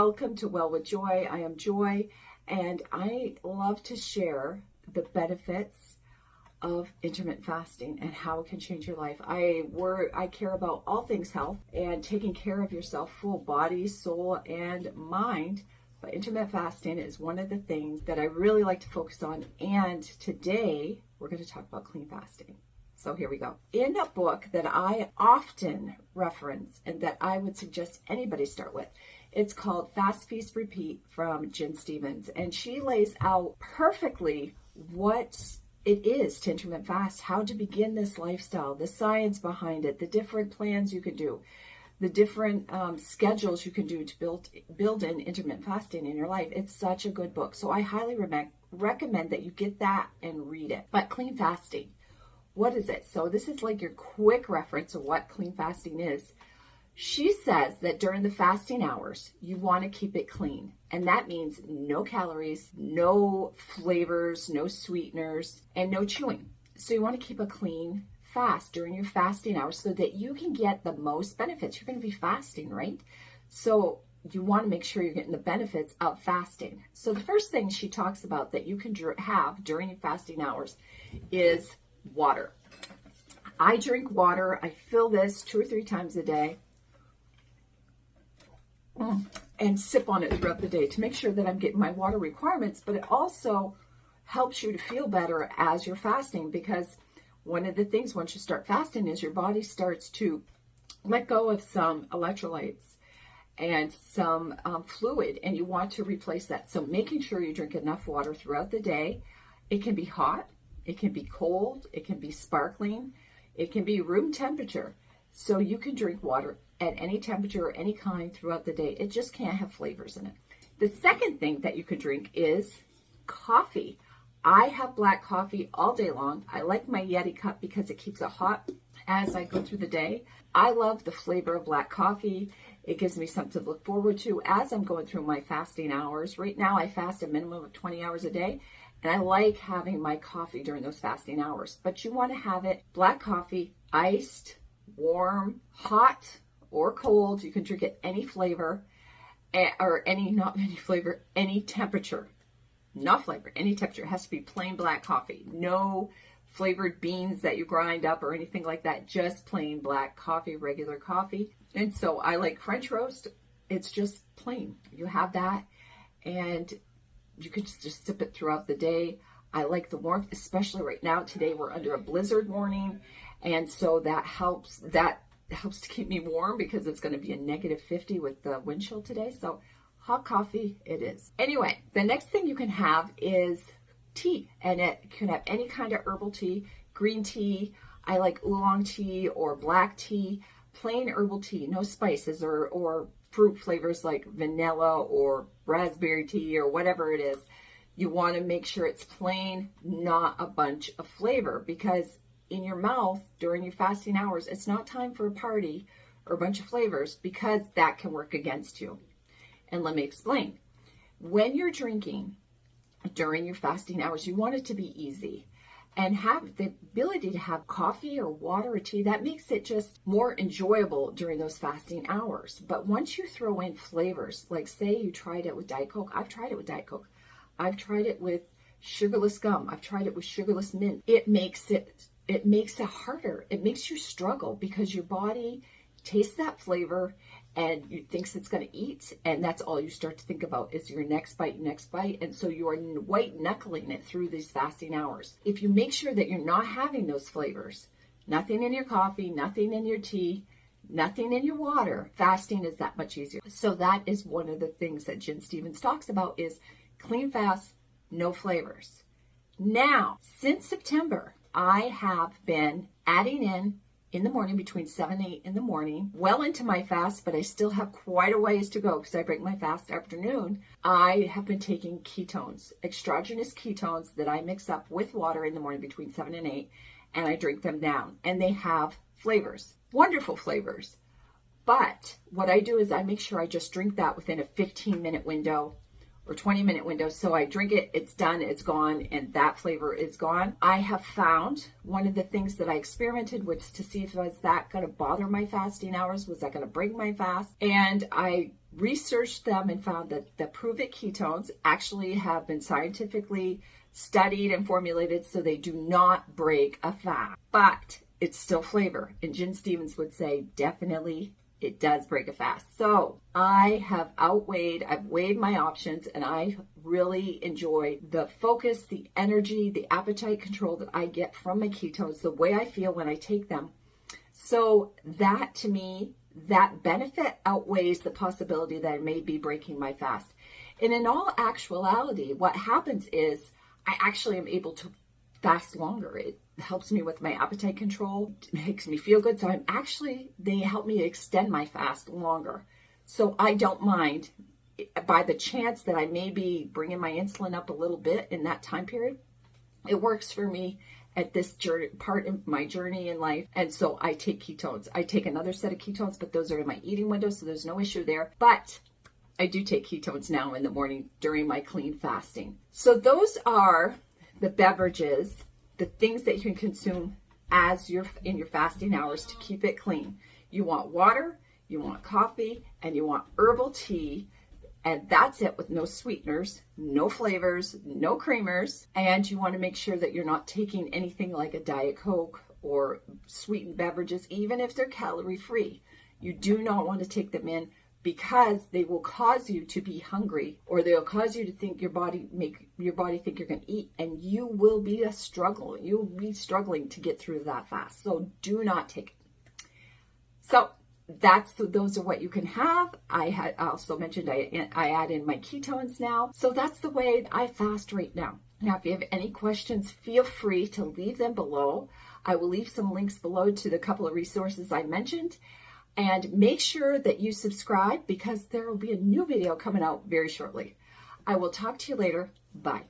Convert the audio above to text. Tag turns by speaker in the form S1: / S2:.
S1: Welcome to Well with Joy. I am Joy, and I love to share the benefits of intermittent fasting and how it can change your life. I care about all things health and taking care of yourself, full body, soul, and mind. But intermittent fasting is one of the things that I really like to focus on. And today we're going to talk about clean fasting. So here we go. In a book that I often reference and that I would suggest anybody start with, it's called Fast, Feast, Repeat from Jen Stevens. And she lays out perfectly what it is to intermittent fast, how to begin this lifestyle, the science behind it, the different plans you can do, the different schedules you can do to build in intermittent fasting in your life. It's such a good book. So I highly recommend that you get that and read it. But clean fasting, what is it? So this is like your quick reference of what clean fasting is. She says that during the fasting hours, you want to keep it clean. And that means no calories, no flavors, no sweeteners, and no chewing. So you want to keep a clean fast during your fasting hours so that you can get the most benefits. You're going to be fasting, right? So you want to make sure you're getting the benefits of fasting. So the first thing she talks about that you can have during your fasting hours is water. I drink water. I fill this 2 or 3 times a day and sip on it throughout the day to make sure that I'm getting my water requirements. But it also helps you to feel better as you're fasting, because one of the things once you start fasting is your body starts to let go of some electrolytes and some fluid, and you want to replace that. So making sure you drink enough water throughout the day. It can be hot, it can be cold, it can be sparkling, it can be room temperature. So you can drink water at any temperature or any kind throughout the day. It just can't have flavors in it. The second thing that you could drink is coffee. I have black coffee all day long. I like my Yeti cup because it keeps it hot as I go through the day. I love the flavor of black coffee. It gives me something to look forward to as I'm going through my fasting hours. Right now I fast a minimum of 20 hours a day, and I like having my coffee during those fasting hours. But you want to have it black coffee, iced, warm, hot, or cold. You can drink it any flavor, or not any flavor, any temperature. Not flavor, any temperature. It has to be plain black coffee. No flavored beans that you grind up or anything like that. Just plain black coffee, regular coffee. And so I like French roast. It's just plain. You have that, and you could just sip it throughout the day. I like the warmth, especially right now. Today we're under a blizzard warning, and so that helps to keep me warm because it's going to be a -50 with the wind chill today. So hot coffee it is. Anyway, the next thing you can have is tea, and it can have any kind of herbal tea, green tea. I like oolong tea or black tea, plain herbal tea, no spices or fruit flavors like vanilla or raspberry tea or whatever it is. You want to make sure it's plain, not a bunch of flavor, because in your mouth during your fasting hours, it's not time for a party or a bunch of flavors, because that can work against you. And let me explain. When you're drinking during your fasting hours, you want it to be easy and have the ability to have coffee or water or tea. That makes it just more enjoyable during those fasting hours. But once you throw in flavors, like say you tried it with Diet Coke. I've tried it with Diet Coke. I've tried it with sugarless gum. I've tried it with sugarless mint. It makes it harder. It makes you struggle because your body tastes that flavor and you thinks it's going to eat, and that's all you start to think about is your next bite, and so you are white knuckling it through these fasting hours. If you make sure that you're not having those flavors, nothing in your coffee, nothing in your tea, nothing in your water, fasting is that much easier. So that is one of the things that Jen Stevens talks about is clean fast, no flavors. Now, since September, I have been adding in the morning between 7 and 8 in the morning, well into my fast, but I still have quite a ways to go because I break my fast afternoon. I have been taking ketones, exogenous ketones that I mix up with water in the morning between 7 and 8, and I drink them down. And they have flavors, wonderful flavors. But what I do is I make sure I just drink that within a 15-minute window or 20-minute window. So I drink it, it's done, it's gone, and that flavor is gone. I have found one of the things that I experimented with to see if was that going to bother my fasting hours, was that going to break my fast? And I researched them and found that the prove-it ketones actually have been scientifically studied and formulated so they do not break a fast. But it's still flavor. And Jen Stevens would say, definitely it does break a fast. So I've weighed my options, and I really enjoy the focus, the energy, the appetite control that I get from my ketones, the way I feel when I take them. So that, to me, that benefit outweighs the possibility that I may be breaking my fast. And in all actuality, what happens is I actually am able to fast longer. It helps me with my appetite control, it makes me feel good. So they help me extend my fast longer. So I don't mind, by the chance that I may be bringing my insulin up a little bit in that time period. It works for me at this part of my journey in life. And so I take ketones. I take another set of ketones, but those are in my eating window, so there's no issue there. But I do take ketones now in the morning during my clean fasting. So those are the beverages, the things that you can consume as you're in your fasting hours to keep it clean. You want water, you want coffee, and you want herbal tea. And that's it, with no sweeteners, no flavors, no creamers. And you want to make sure that you're not taking anything like a Diet Coke or sweetened beverages, even if they're calorie free. You do not want to take them in, because they will cause you to be hungry, or they'll cause you to think make your body think you're going to eat, and you will be You'll be struggling to get through that fast. So do not take it. So those are what you can have. I had also mentioned I add in my ketones now. So that's the way I fast right now. Now, if you have any questions, feel free to leave them below. I will leave some links below to the couple of resources I mentioned. And make sure that you subscribe, because there will be a new video coming out very shortly. I will talk to you later. Bye.